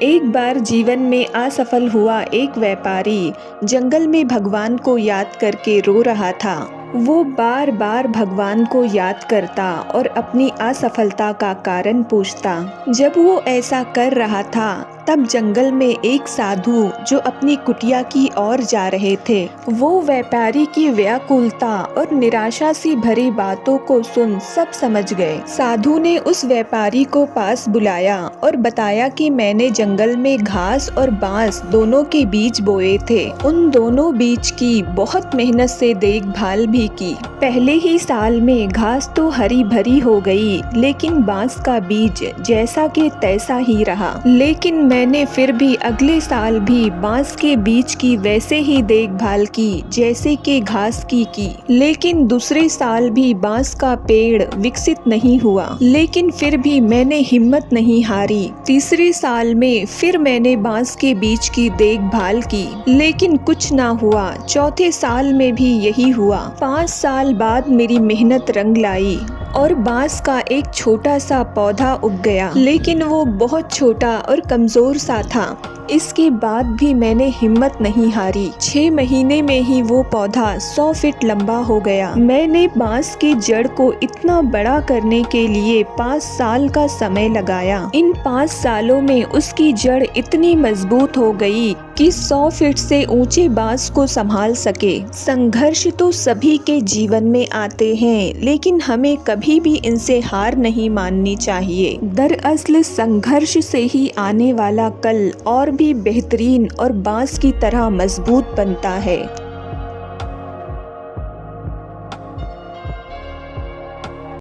एक बार जीवन में असफल हुआ एक व्यापारी जंगल में भगवान को याद करके रो रहा था। वो बार बार भगवान को याद करता और अपनी असफलता का कारण पूछता। जब वो ऐसा कर रहा था तब जंगल में एक साधु जो अपनी कुटिया की ओर जा रहे थे, वो व्यापारी की व्याकुलता और निराशा से भरी बातों को सुन सब समझ गए। साधु ने उस व्यापारी को पास बुलाया और बताया कि मैंने जंगल में घास और बांस दोनों के बीज बोए थे। उन दोनों बीज की बहुत मेहनत से देखभाल भी की। पहले ही साल में घास तो हरी भरी हो गई, लेकिन बांस का बीज जैसा के तैसा ही रहा। लेकिन मैंने फिर भी अगले साल भी बांस के बीज की वैसे ही देखभाल की जैसे कि घास की। लेकिन दूसरे साल भी बांस का पेड़ विकसित नहीं हुआ, लेकिन फिर भी मैंने हिम्मत नहीं हारी। तीसरे साल में फिर मैंने बांस के बीज की देखभाल की, लेकिन कुछ ना हुआ। चौथे साल में भी यही हुआ। 5 साल बाद मेरी मेहनत रंग लाई और बांस का एक छोटा सा पौधा उग गया, लेकिन वो बहुत छोटा और कमजोर सा था। इसके बाद भी मैंने हिम्मत नहीं हारी। 6 महीने में ही वो पौधा 100 फीट लंबा हो गया। मैंने बांस की जड़ को इतना बड़ा करने के लिए 5 साल का समय लगाया। इन 5 सालों में उसकी जड़ इतनी मजबूत हो गई कि 100 फीट से ऊंचे बांस को संभाल सके। संघर्ष तो सभी के जीवन में आते हैं, लेकिन हमें कभी भी इनसे हार नहीं माननी चाहिए। दरअसल संघर्ष से ही आने वाला कल और भी बेहतरीन और बांस की तरह मजबूत बनता है।